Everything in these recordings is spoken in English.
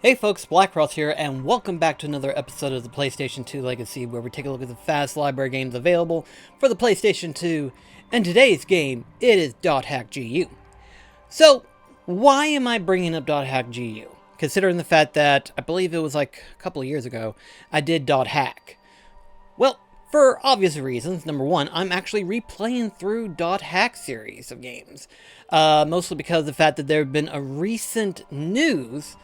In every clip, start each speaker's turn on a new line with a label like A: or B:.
A: Hey folks, Blackcross here, and welcome back to another episode of the PlayStation 2 Legacy, where we take a look at the fast library games available for the PlayStation 2. And today's game, it is .hack GU. So, why am I bringing up .hack GU? Considering the fact that, I believe it was like a couple of years ago, I did .hack. Well, for obvious reasons. Number one, I'm actually replaying through .hack series of games. Mostly because of the fact that there have been a recent news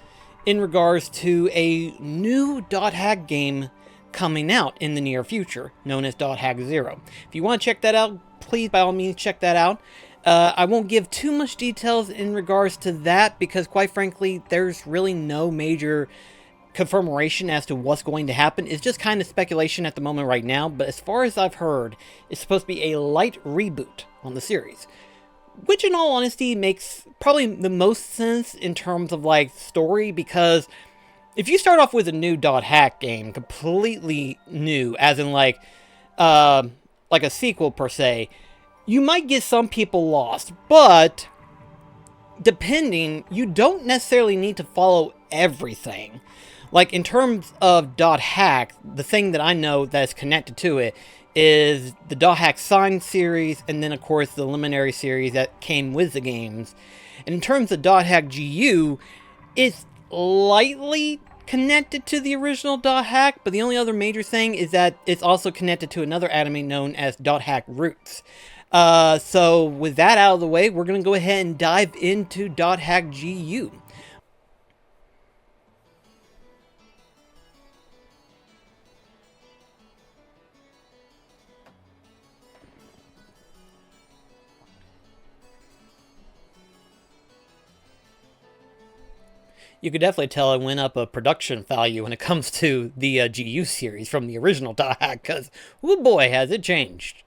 A: in regards to a new .hack game coming out in the near future, known as .hack 0. If you want to check that out, please by all means check that out. I won't give too much details in regards to that because quite frankly, there's really no major confirmation as to what's going to happen. It's just kind of speculation at the moment right now, but as far as I've heard, it's supposed to be a light reboot on the series. Which, in all honesty, makes probably the most sense in terms of, like, story, because if you start off with a new .hack game, completely new, as in, like a sequel, per se, you might get some people lost, but, depending, you don't necessarily need to follow everything. Like, in terms of .hack, the thing that I know that's connected to it is the .hack Sign series, and then of course the Luminary series that came with the games. And in terms of .hack GU, it's lightly connected to the original .hack, but the only other major thing is that it's also connected to another anime known as .hack Roots. So with that out of the way, we're going to go ahead and dive into .hack GU. You could definitely tell it went up a production value when it comes to the GU series from the original .hack, because, oh boy, has it changed.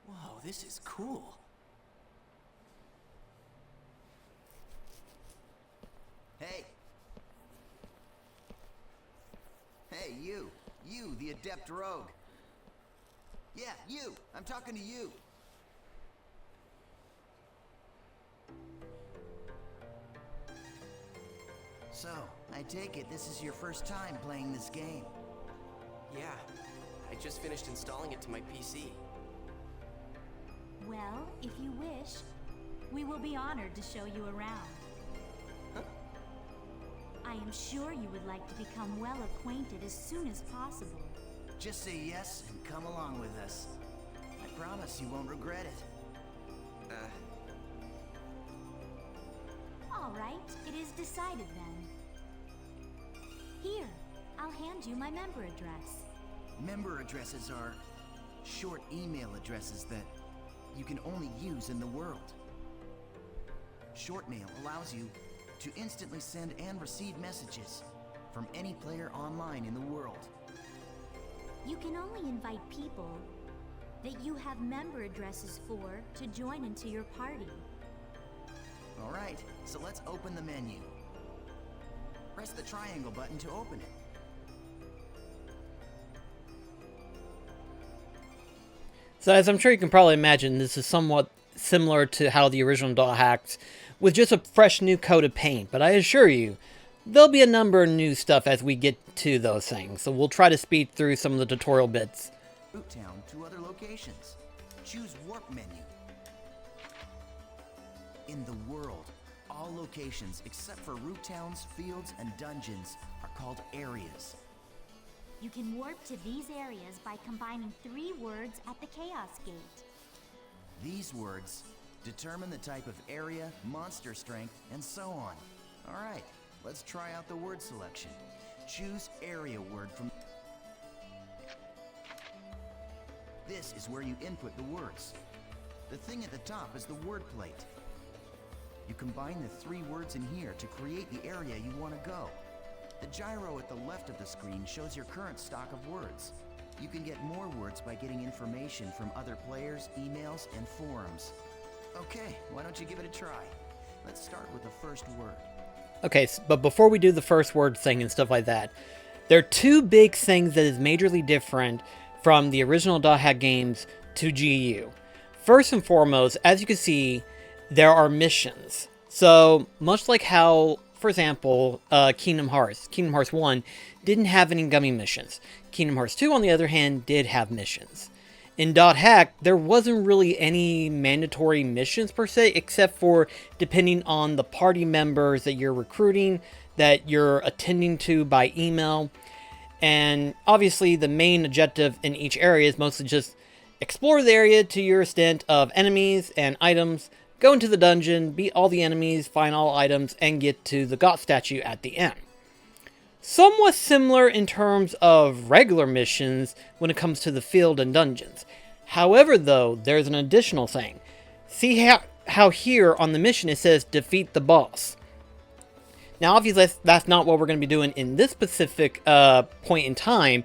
B: Whoa, this is cool.
C: Hey! Hey, you! You, the adept rogue! Yeah, you! I'm talking to you! So, I take it this is your first time playing this game.
B: Yeah, I just finished installing it to my PC.
D: Well, if you wish, we will be honored to show you around.
B: Huh?
D: I am sure you would like to become well acquainted as soon as possible.
C: Just say yes and come along with us. I promise you won't regret it.
D: All right, it is decided then. Here, I'll hand you my member address.
C: Member addresses are short email addresses that you can only use in the world. Short mail allows you to instantly send and receive messages from any player online in the world.
D: You can only invite people that you have member addresses for to join into your party.
C: All right, so let's open the menu. Press the triangle button to open it.
A: So as I'm sure you can probably imagine, this is somewhat similar to how the original .hacks, with just a fresh new coat of paint, but I assure you, there'll be a number of new stuff as we get to those things, so we'll try to speed through some of the tutorial bits.
C: Root Town to other locations. Choose Warp menu. In the world, all locations except for root towns, fields, and dungeons are called areas.
D: You can warp to these areas by combining 3 words at the Chaos Gate.
C: These words determine the type of area, monster strength, and so on. All right, let's try out the word selection. Choose area word from... This is where you input the words. The thing at the top is the word plate. You combine the 3 words in here to create the area you want to go. The gyro at the left of the screen shows your current stock of words. You can get more words by getting information from other players, emails, and forums. Okay, why don't you give it a try? Let's start with the first word.
A: Okay, but before we do the first word thing and stuff like that, there are 2 big things that is majorly different from the original .hack games to GU. First and foremost, as you can see, there are missions. So, much like how, for example, Kingdom Hearts 1 didn't have any gummy missions. Kingdom Hearts 2, on the other hand, did have missions. In .hack, there wasn't really any mandatory missions per se, except for depending on the party members that you're recruiting, that you're attending to by email. And obviously, the main objective in each area is mostly just explore the area to your extent of enemies and items, go into the dungeon, beat all the enemies, find all items, and get to the God statue at the end. Somewhat similar in terms of regular missions when it comes to the field and dungeons. However, though, there's an additional thing. See how here on the mission it says defeat the boss. Now, obviously, that's not what we're going to be doing in this specific point in time,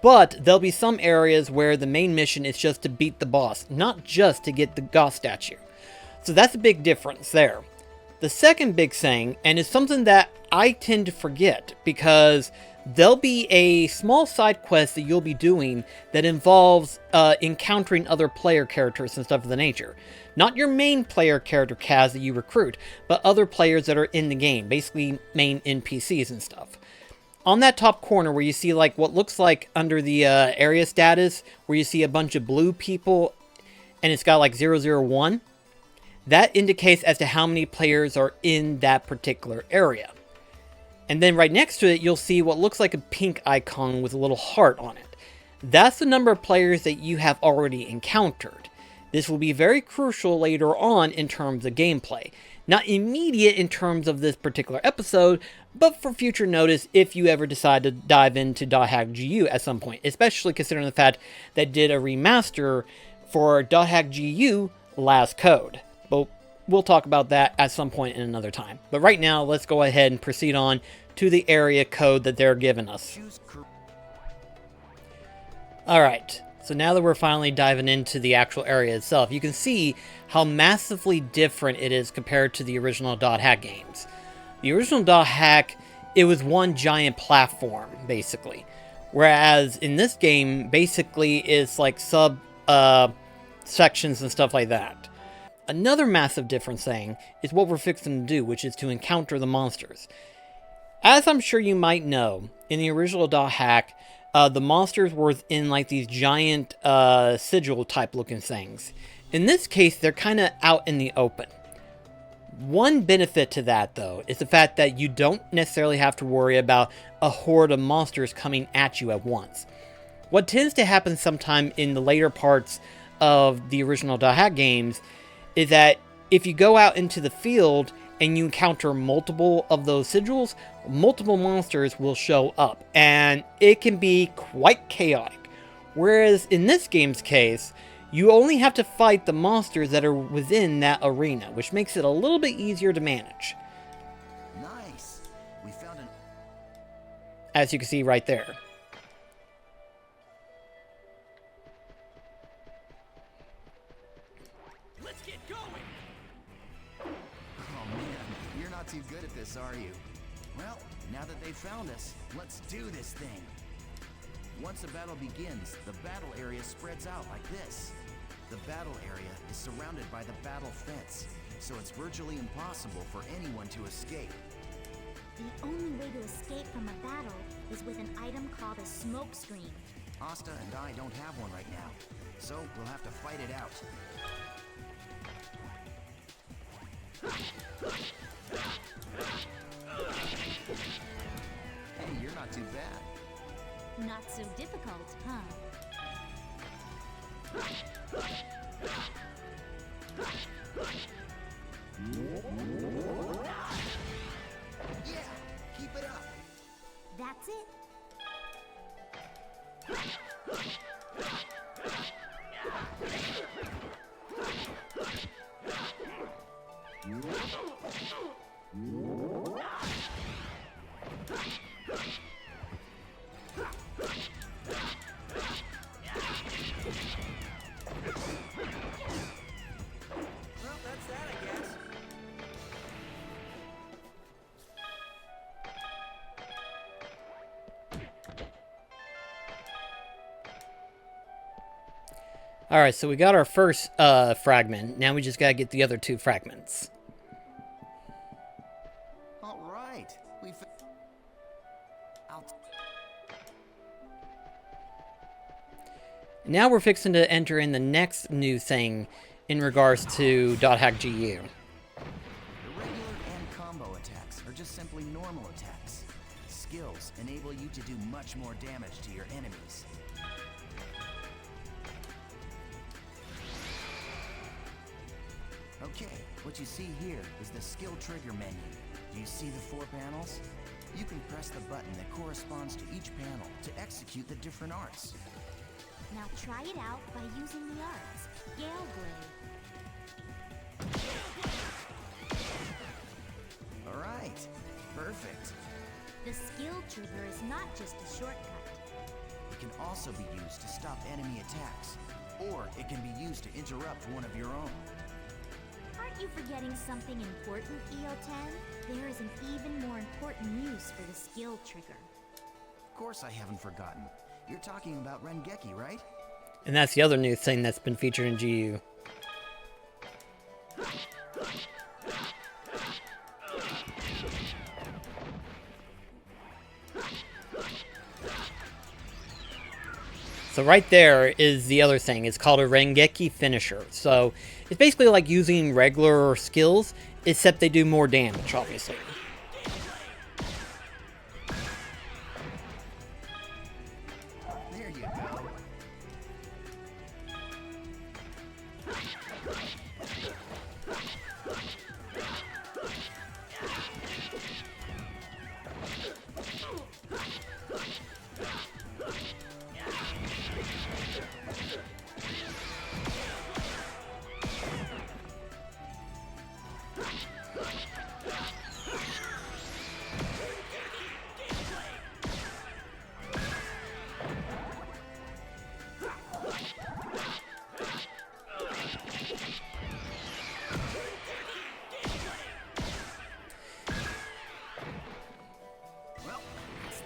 A: but there'll be some areas where the main mission is just to beat the boss, not just to get the God statue. So that's a big difference there. The second big thing, and it's something that I tend to forget, because there'll be a small side quest that you'll be doing that involves encountering other player characters and stuff of the nature. Not your main player character, Kaz, that you recruit, but other players that are in the game, basically main NPCs and stuff. On that top corner where you see like what looks like under the area status, where you see a bunch of blue people, and it's got like 001, that indicates as to how many players are in that particular area. And then right next to it, you'll see what looks like a pink icon with a little heart on it. That's the number of players that you have already encountered. This will be very crucial later on in terms of gameplay. Not immediate in terms of this particular episode, but for future notice if you ever decide to dive into .hack GU at some point, especially considering the fact that did a remaster for .hack GU Last Code. But we'll talk about that at some point in another time. But right now, let's go ahead and proceed on to the area code that they're giving us. Alright, so now that we're finally diving into the actual area itself, you can see how massively different it is compared to the original .hack games. The original .hack, it was one giant platform, basically. Whereas in this game, basically, it's like sections and stuff like that. Another massive difference thing is what we're fixing to do, which is to encounter the monsters. As I'm sure you might know, in the original .hack, the monsters were in like these giant sigil type looking things. In this case, they're kind of out in the open. One benefit to that, though, is the fact that you don't necessarily have to worry about a horde of monsters coming at you at once. What tends to happen sometime in the later parts of the original .hack games is that if you go out into the field and you encounter multiple of those sigils, multiple monsters will show up, and it can be quite chaotic. Whereas in this game's case, you only have to fight the monsters that are within that arena, which makes it a little bit easier to manage.
C: Nice. We found an...
A: As you can see right there.
B: Let's get going!
C: Oh man, you're not too good at this, are you? Well, now that they found us, let's do this thing. Once a battle begins, the battle area spreads out like this. The battle area is surrounded by the battle fence, so it's virtually impossible for anyone to escape.
D: The only way to escape from a battle is with an item called a smoke screen.
C: Asta and I don't have one right now, so we'll have to fight it out. Hey, you're not too bad.
D: Not so difficult, huh?
C: Yeah, keep it up.
D: That's it.
A: Alright, so we got our first fragment. Now we just gotta get the other 2 fragments.
C: All right.
A: Now we're fixing to enter in the next new thing in regards to .hack GU.
C: The regular and combo attacks are just simply normal attacks. Skills enable you to do much more damage to your enemies. Okay, what you see here is the skill trigger menu. Do you see the 4 panels? You can press the button that corresponds to each panel to execute the different arts.
D: Now try it out by using the arts. Gale Blade.
C: All right, perfect.
D: The skill trigger is not just a shortcut.
C: It can also be used to stop enemy attacks, or it can be used to interrupt one of your own.
D: Aren't you forgetting something important, EO10? There is an even more important use for the skill trigger.
C: Of course I haven't forgotten. You're talking about Rengeki, right?
A: And that's the other new thing that's been featured in GU. So right there is the other thing. It's called a Rengeki finisher. So it's basically like using regular skills, except they do more damage, obviously.
C: There you go.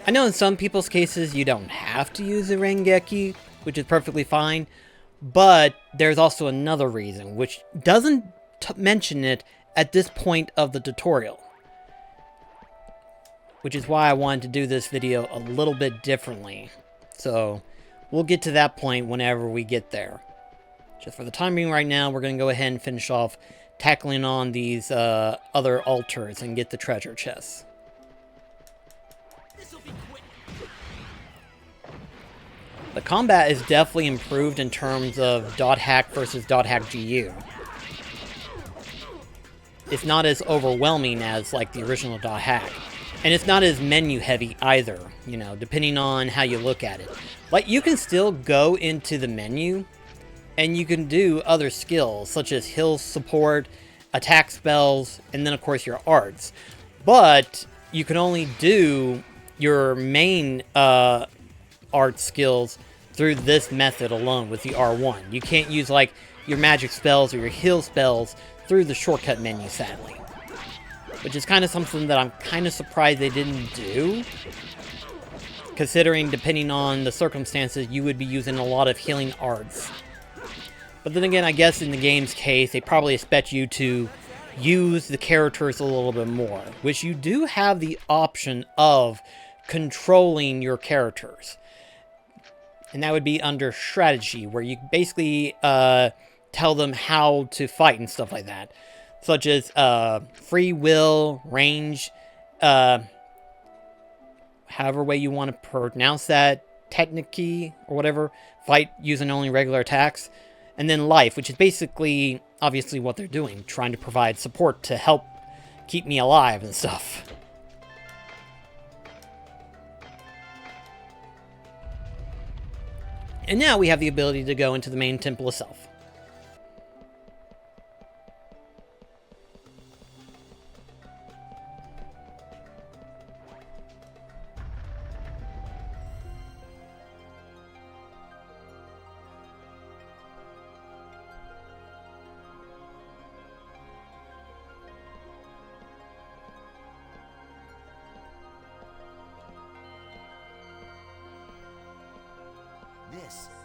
A: I know in some people's cases you don't have to use a Rengeki, which is perfectly fine, but there's also another reason, which doesn't mention it at this point of the tutorial. Which is why I wanted to do this video a little bit differently. So, we'll get to that point whenever we get there. Just for the time being right now, we're going to go ahead and finish off tackling on these other altars and get the treasure chests. The combat is definitely improved in terms of .hack versus .hack GU. It's not as overwhelming as like the original .hack. And it's not as menu heavy either, you know, depending on how you look at it. Like, you can still go into the menu and you can do other skills such as heal support, attack spells, and then of course your arts. But you can only do your main art skills through this method alone with the R1. You can't use like your magic spells or your heal spells through the shortcut menu, sadly. Which is kind of something that I'm kind of surprised they didn't do. Considering, depending on the circumstances, you would be using a lot of healing arts. But then again, I guess in the game's case, they probably expect you to use the characters a little bit more. Which you do have the option of controlling your characters. And that would be under strategy, where you basically tell them how to fight and stuff like that. Such as free will, range, however way you want to pronounce that, technique or whatever, fight using only regular attacks. And then life, which is basically, obviously what they're doing, trying to provide support to help keep me alive and stuff. And now we have the ability to go into the main temple itself.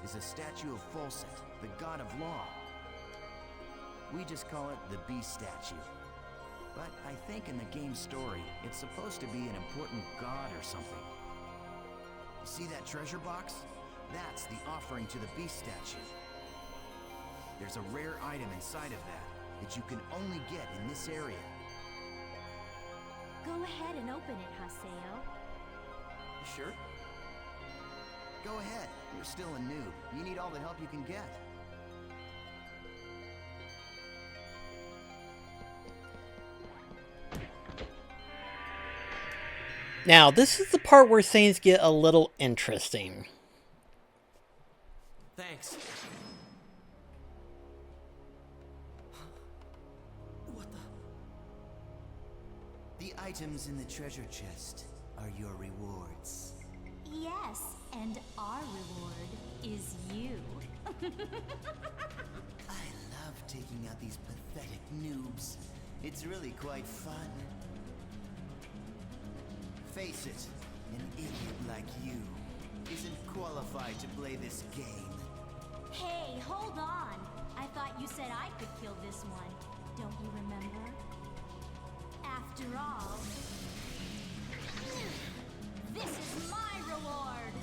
C: This is a statue of Volset, the god of law. We just call it the Beast statue. But I think in the game's story, it's supposed to be an important god or something. You see that treasure box? That's the offering to the Beast statue. There's a rare item inside of that you can only get in this area.
D: Go ahead and open it, Haseo.
B: You sure?
C: Go ahead, you're still a noob. You need all the help you can get.
A: Now, this is the part where things get a little interesting.
B: Thanks. What the?
C: The items in the treasure chest are your rewards.
D: Yes, and our reward is you.
C: I love taking out these pathetic noobs. It's really quite fun. Face it, an idiot like you isn't qualified to play this game.
D: Hey, hold on. I thought you said I could kill this one. Don't you remember? After all, this is my reward.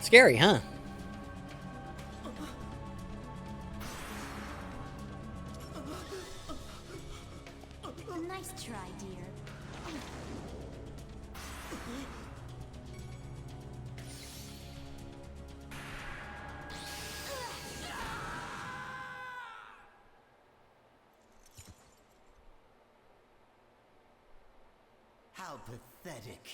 A: Scary, huh?
D: Nice try, dear.
C: How pathetic.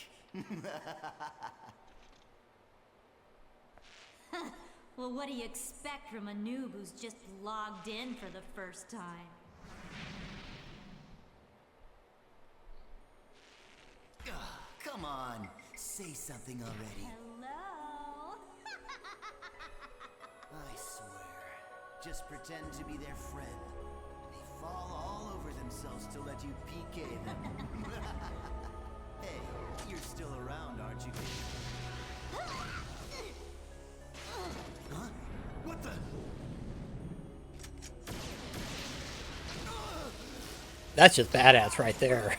D: Well, what do you expect from a noob who's just logged in for the first time?
C: Ugh, come on, say something already.
D: Hello?
C: I swear, just pretend to be their friend. They fall all over themselves to let you PK them. Hey, you're still around, aren't you? Huh? What the?
A: That's just badass right there.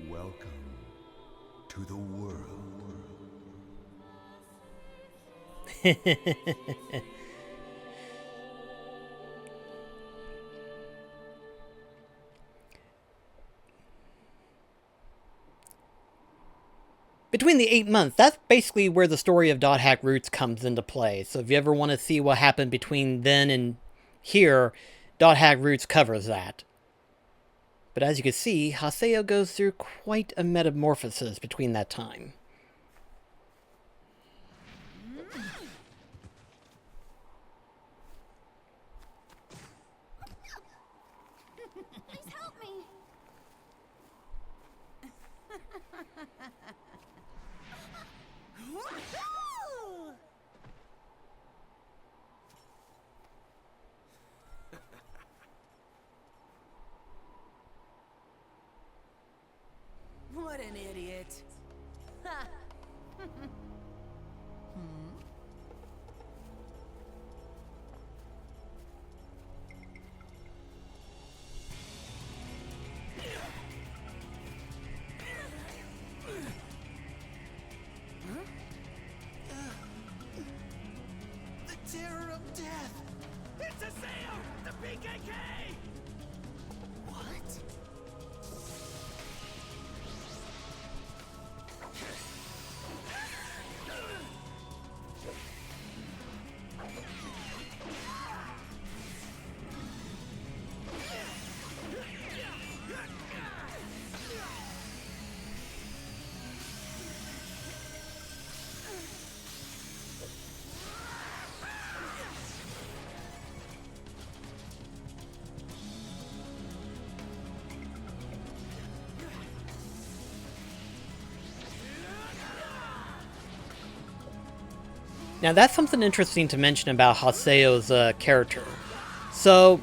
C: Welcome to the world.
A: Between the 8 months, that's basically where the story of Dot Hack Roots comes into play. So if you ever want to see what happened between then and here, Dot Hack Roots covers that. But as you can see, Haseo goes through quite a metamorphosis between that time.
D: Please help me.
B: What an idiot. Ha.
C: The terror of death!
B: It's Haseo, the PKK!
C: What?
A: Now that's something interesting to mention about Haseo's character. So,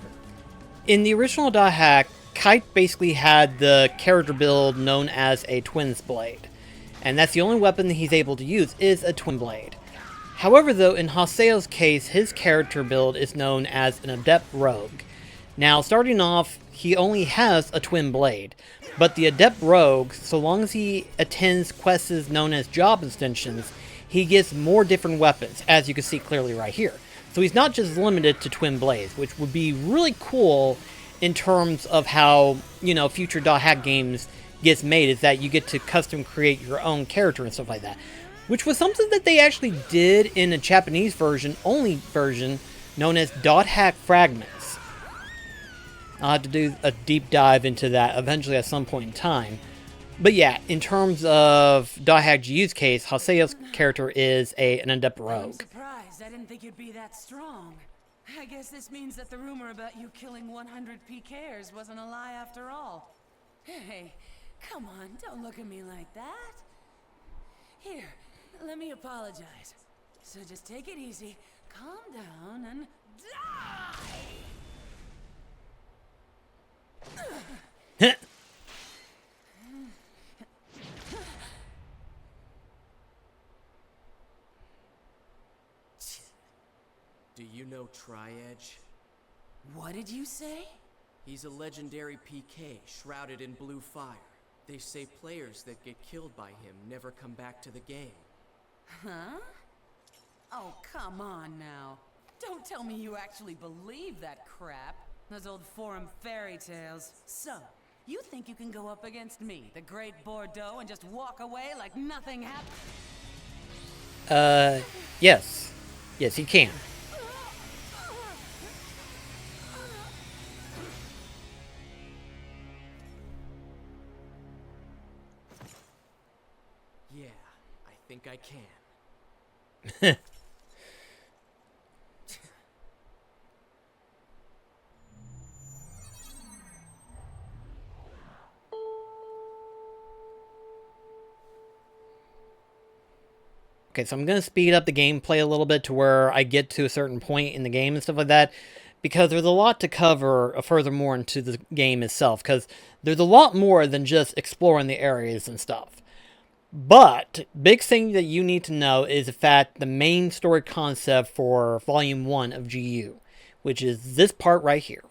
A: in the original .hack, Kite basically had the character build known as a Twins Blade. And that's the only weapon that he's able to use is a Twin Blade. However though, in Haseo's case, his character build is known as an Adept Rogue. Now, starting off, he only has a Twin Blade, but the Adept Rogue, so long as he attends quests known as job extensions, he gets more different weapons, as you can see clearly right here. So he's not just limited to Twin Blades, which would be really cool in terms of how, future .hack games gets made, is that you get to custom create your own character and stuff like that. Which was something that they actually did in a Japanese only version, known as .hack Fragments. I'll have to do a deep dive into that eventually at some point in time. But yeah, in terms of .hack GU's case, Haseo's character is an Adept Rogue.
E: I'm surprised. I didn't think you'd be that strong. I guess this means that the rumor about you killing 100 PKers wasn't a lie after all. Hey, come on, don't look at me like that. Here, let me apologize. So just take it easy, calm down, and die!
B: Do you know Tri-Edge?
E: What did you say?
B: He's a legendary PK shrouded in blue fire. They say players that get killed by him never come back to the game.
E: Huh? Oh, come on now. Don't tell me you actually believe that crap. Those old forum fairy tales. So, you think you can go up against me, the great Bordeaux, and just walk away like nothing happened?
A: Yes. Yes, he can.
B: Yeah, I think I can.
A: Okay, so I'm going to speed up the gameplay a little bit to where I get to a certain point in the game and stuff like that, because there's a lot to cover furthermore into the game itself, because there's a lot more than just exploring the areas and stuff. But, big thing that you need to know is the fact the main story concept for Volume 1 of GU, which is this part right here.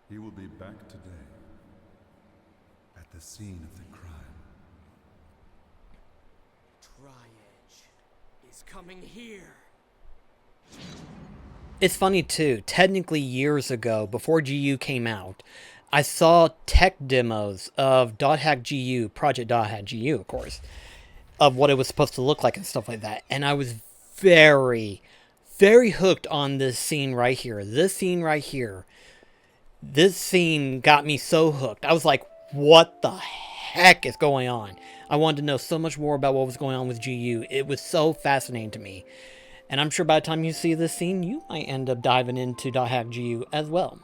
F: He will be back today, at the scene of the crime.
B: Tri-Edge is coming here.
A: It's funny too, technically years ago, before GU came out, I saw tech demos of .hack GU, Project .hack GU of course, of what it was supposed to look like and stuff like that, and I was very, very hooked on this scene right here. This scene right here. This scene got me so hooked. I was like, what the heck is going on? I wanted to know so much more about what was going on with GU. It was so fascinating to me. And I'm sure by the time you see this scene, you might end up diving into .hack GU as well.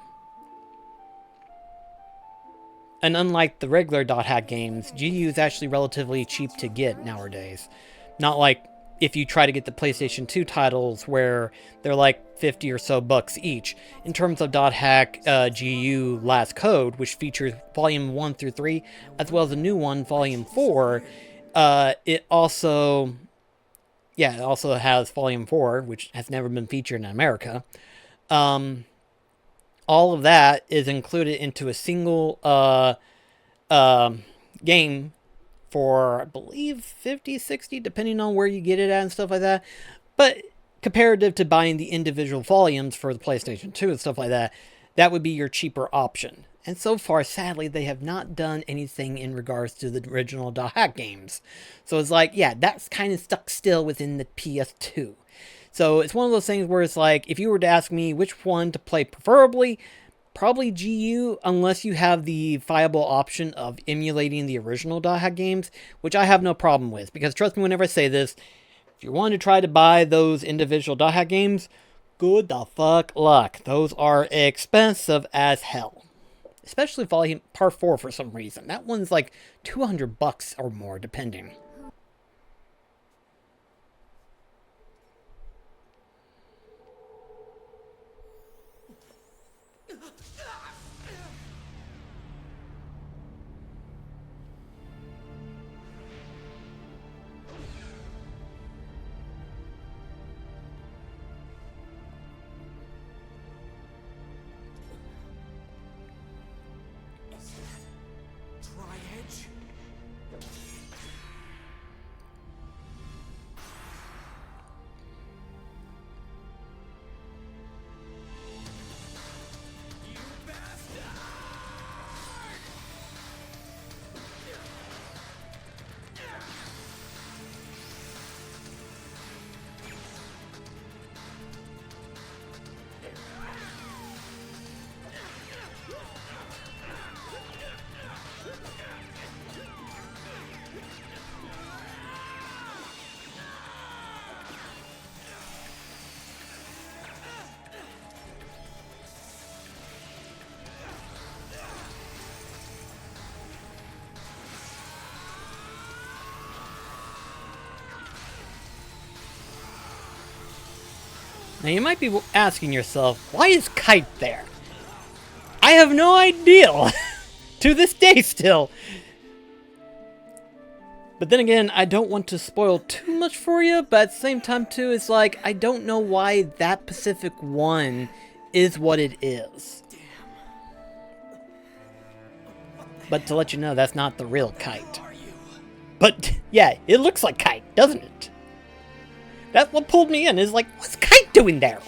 A: And unlike the regular .hack games, GU is actually relatively cheap to get nowadays. Not like if you try to get the PlayStation 2 titles where they're like 50 or so bucks each. In terms of .hack GU Last Code, which features Volume 1 through 3, as well as a new one, Volume 4, it also has Volume 4, which has never been featured in America. All of that is included into a single game for, I believe, 50, 60, depending on where you get it at and stuff like that. But comparative to buying the individual volumes for the PlayStation 2 and stuff like that, that would be your cheaper option. And so far, sadly, they have not done anything in regards to the original .hack games. So it's like, yeah, that's kind of stuck still within the PS2. So it's one of those things where it's like, if you were to ask me which one to play preferably, probably GU, unless you have the viable option of emulating the original .hack games, which I have no problem with. Because trust me whenever I say this, if you want to try to buy those individual .hack games, Good the fuck luck. Those are expensive as hell. Especially volume part 4 for some reason. That one's like $200 or more, depending.
B: Tri-edge?
A: Now you might be asking yourself, why is Kite there? I have no idea! To this day still! But then again, I don't want to spoil too much for you, but at the same time too, it's like, I don't know why that Pacific one is what it is. But to let you know, that's not the real Kite. But yeah, it looks like Kite, doesn't it? That's what pulled me in, is like, what's Kite doing there?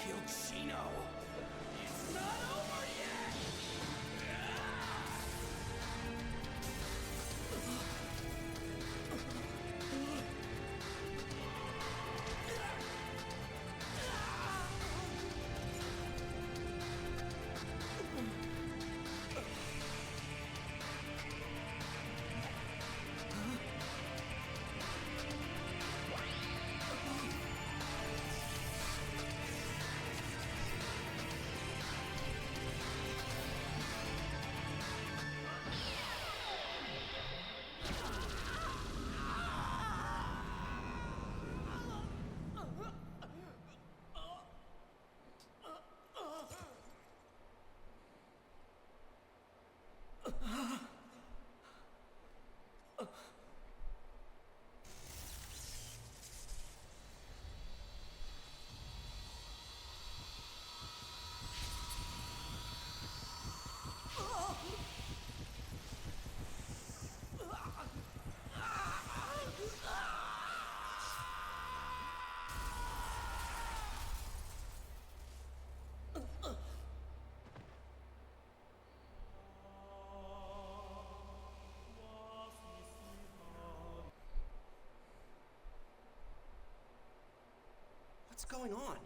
B: What's going on?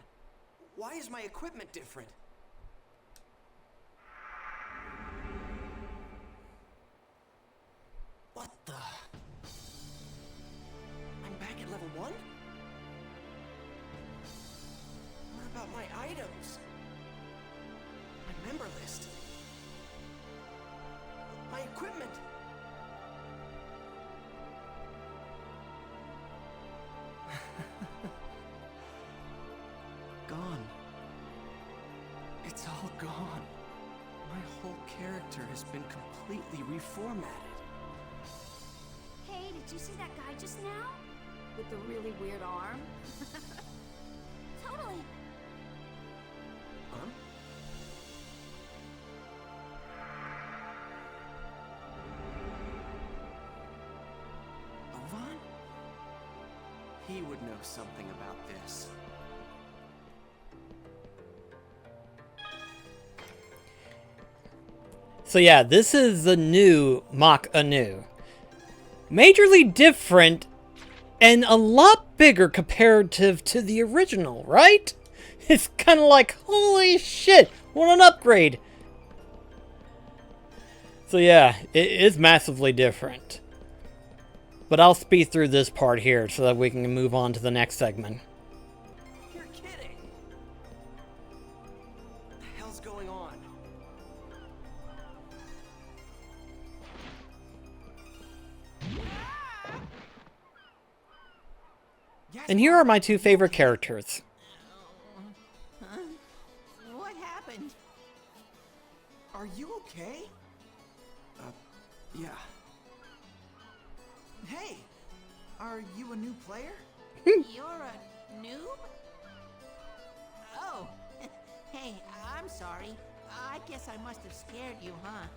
B: Why is my equipment different? What the? I'm back at level 1? What about my items? My member list? My equipment? Gone. It's all gone. My whole character has been completely reformatted.
D: Hey, did you see that guy just now? With the really weird arm? Totally.
B: Huh? Vol1? He would know something about this.
A: So yeah, this is the new Mach Anu. Majorly different and a lot bigger comparative to the original, right? It's kind of like, holy shit, what an upgrade. So yeah, it is massively different. But I'll speed through this part here so that we can move on to the next segment.
B: You're kidding.
A: And here are my two favorite characters.
C: Huh? What happened?
G: Are you okay?
B: Yeah.
G: Hey, are you a new player?
C: You're a noob? Oh, hey, I'm sorry. I guess I must have scared you, huh?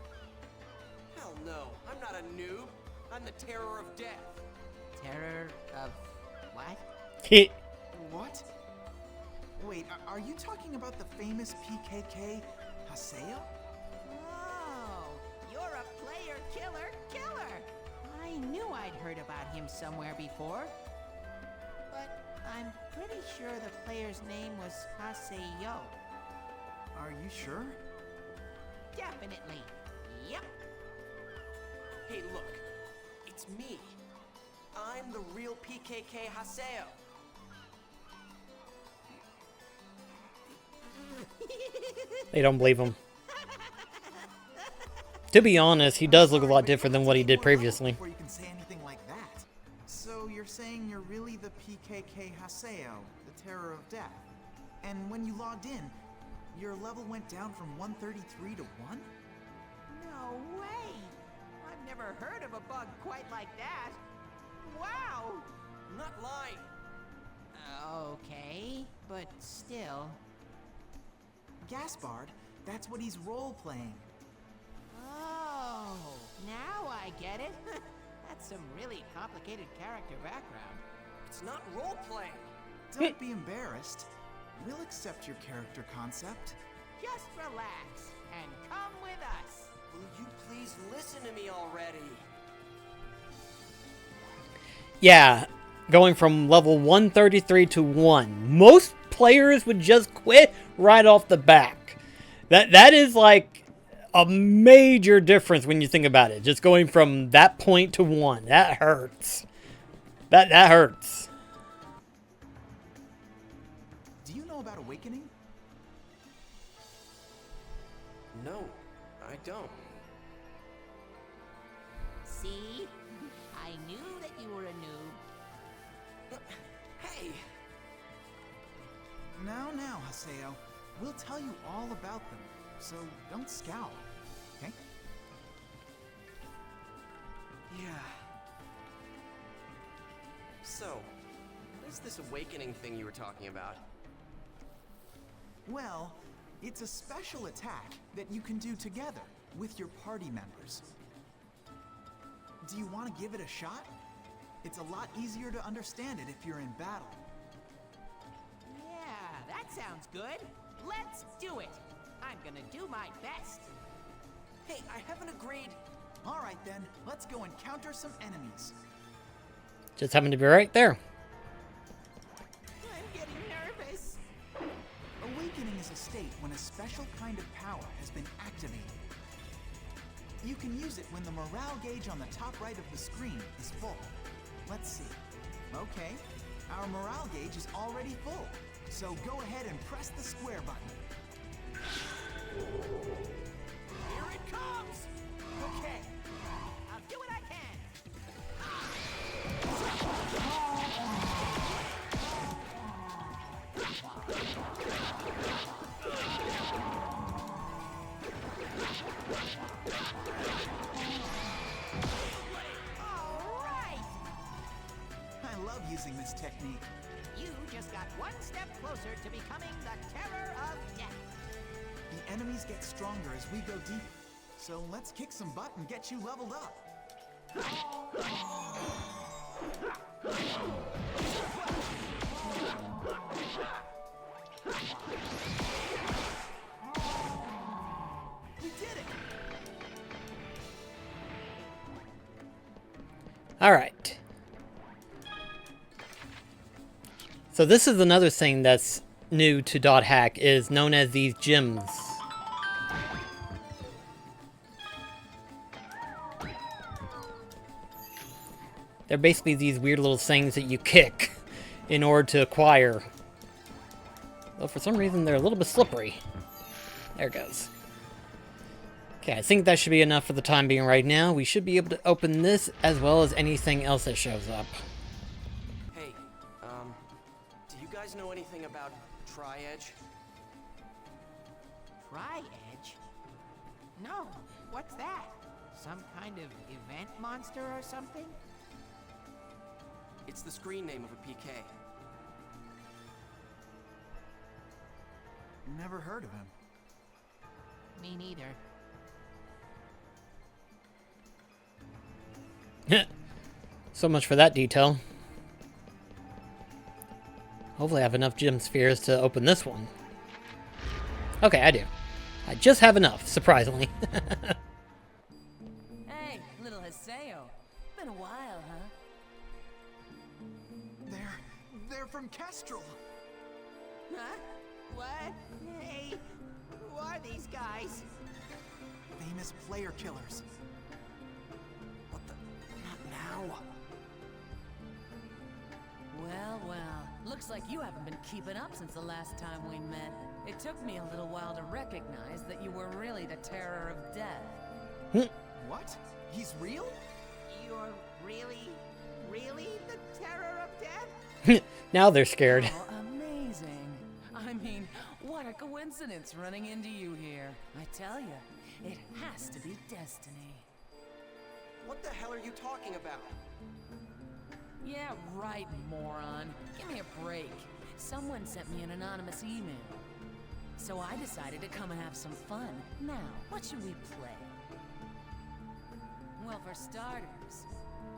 B: Hell no, I'm not a noob. I'm the terror of death.
C: Terror of what?
G: What? Wait, are you talking about the famous PKK Haseo?
C: Oh, you're a player killer killer. I knew I'd heard about him somewhere before. But I'm pretty sure the player's name was Haseo.
G: Are you sure?
C: Definitely. Yep.
B: Hey, look. It's me. I'm the real PKK Haseo.
A: They don't believe him. To be honest, he does look a lot different than what he did previously.
G: Before you can say anything like that. So you're saying you're really the PKK Haseo, the terror of death. And when you logged in, your level went down from 133 to 1?
C: No way! I've never heard of a bug quite like that. Wow!
B: I'm not lying.
C: Okay, but still.
G: Gaspard, that's what he's role-playing.
C: Oh, now I get it. That's some really complicated character background.
B: It's not role-playing.
G: Don't be embarrassed. We'll accept your character concept.
C: Just relax and come with us.
B: Will you please listen to me already?
A: Yeah, going from level 133 to 1. Most players would just quit right off the back. That is like a major difference when you think about it. Just going from that point to 1. That hurts. That hurts.
G: Do you know about Awakening?
B: No, I don't.
C: See? I knew that you were a noob.
B: Hey!
G: Now, Haseo. We'll tell you all about them, so don't scowl, okay?
B: Yeah. So, what is this awakening thing you were talking about?
G: Well, it's a special attack that you can do together with your party members. Do you want to give it a shot? It's a lot easier to understand it if you're in battle.
C: Yeah, that sounds good. Let's do it. I'm gonna do my best.
B: Hey, I haven't agreed.
G: All right then, let's go encounter some enemies.
A: Just happened to be right there.
C: I'm getting nervous.
G: Awakening is a state when a special kind of power has been activated. You can use it when the morale gauge on the top right of the screen is full. Let's see. Okay, our morale gauge is already full. So go ahead and press the square button.
C: Here it comes. Okay, I'll do what I can. All right.
G: I love using this technique.
C: You just got one step closer to becoming the terror of death.
G: The enemies get stronger as we go deeper. So let's kick some butt and get you leveled up. We did it!
A: All right. So this is another thing that's new to .hack, is known as these gyms. They're basically these weird little things that you kick in order to acquire. Well, for some reason they're a little bit slippery. There it goes. Okay, I think that should be enough for the time being right now. We should be able to open this as well as anything else that shows up.
B: Hey, guys know anything about Tri-Edge?
H: Tri-Edge? No, what's that? Some kind of event monster or something?
B: It's the screen name of a PK.
G: Never heard of him.
H: Me neither.
A: So much for that detail. Hopefully I have enough gem spheres to open this one. Okay, I do. I just have enough, surprisingly.
E: Hey, little Haseo. Been a while, huh?
G: They're from Kestrel.
H: Huh? What? Hey, who are these guys?
G: Famous player killers. What the? Not now.
E: Well, well. Looks like you haven't been keeping up since the last time we met. It took me a little while to recognize that you were really the terror of death.
G: What? He's real?
H: You're really the terror of death?
A: Now they're scared.
E: Oh, amazing. I mean, what a coincidence running into you here. I tell you, it has to be destiny.
B: What the hell are you talking about?
E: Yeah, right, moron. Give me a break. Someone sent me an anonymous email. So I decided to come and have some fun. Now, what should we play? Well, for starters,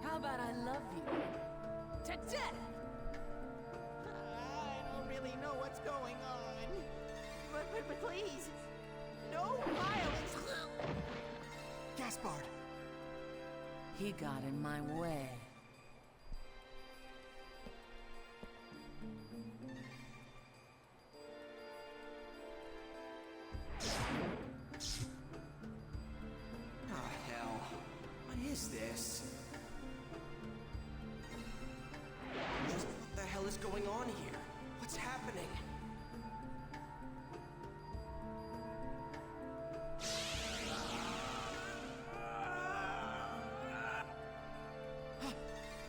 E: how about I love you to death?
H: I don't really know what's going on. But please, no violence.
G: Gaspard.
E: He got in my way.
B: Oh, hell. What is this? Just what the hell is going on here? What's happening?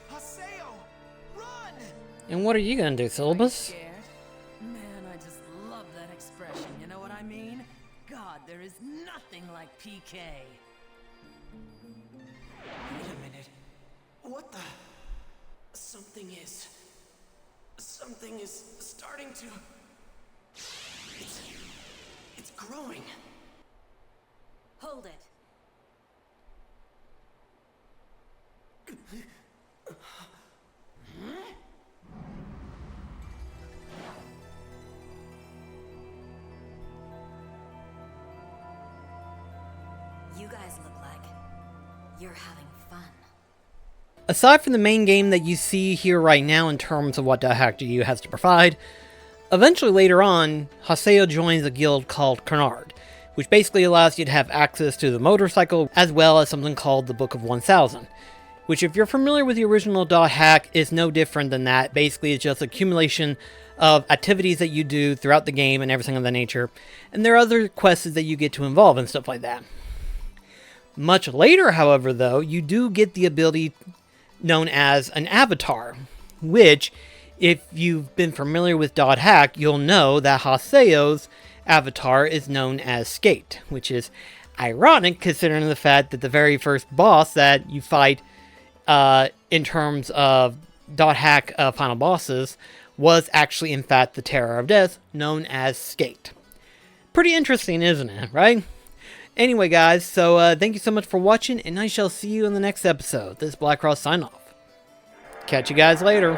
G: Haseo! Run!
A: And what are you gonna do, Syllabus?
E: Scared? Man, I just love that expression, you know what I mean? God, there is nothing like PK.
B: Wait a minute. What the? Something is starting to... It's growing.
D: Hold it. You guys look like you're having fun.
A: Aside from the main game that you see here right now in terms of what .hack.GU has to provide, eventually later on, Haseo joins a guild called Carnard, which basically allows you to have access to the motorcycle as well as something called the Book of 1000, which if you're familiar with the original .hack is no different than that. Basically it's just accumulation of activities that you do throughout the game and everything of that nature, and there are other quests that you get to involve and stuff like that. Much later, however, though, you do get the ability known as an avatar, which, if you've been familiar with .hack, you'll know that Haseo's avatar is known as Skate, which is ironic considering the fact that the very first boss that you fight in terms of .hack final bosses was actually, in fact, the Terror of Death, known as Skate. Pretty interesting, isn't it, right? Anyway, guys, so thank you so much for watching, and I shall see you in the next episode. This is Black Cross sign off. Catch you guys later.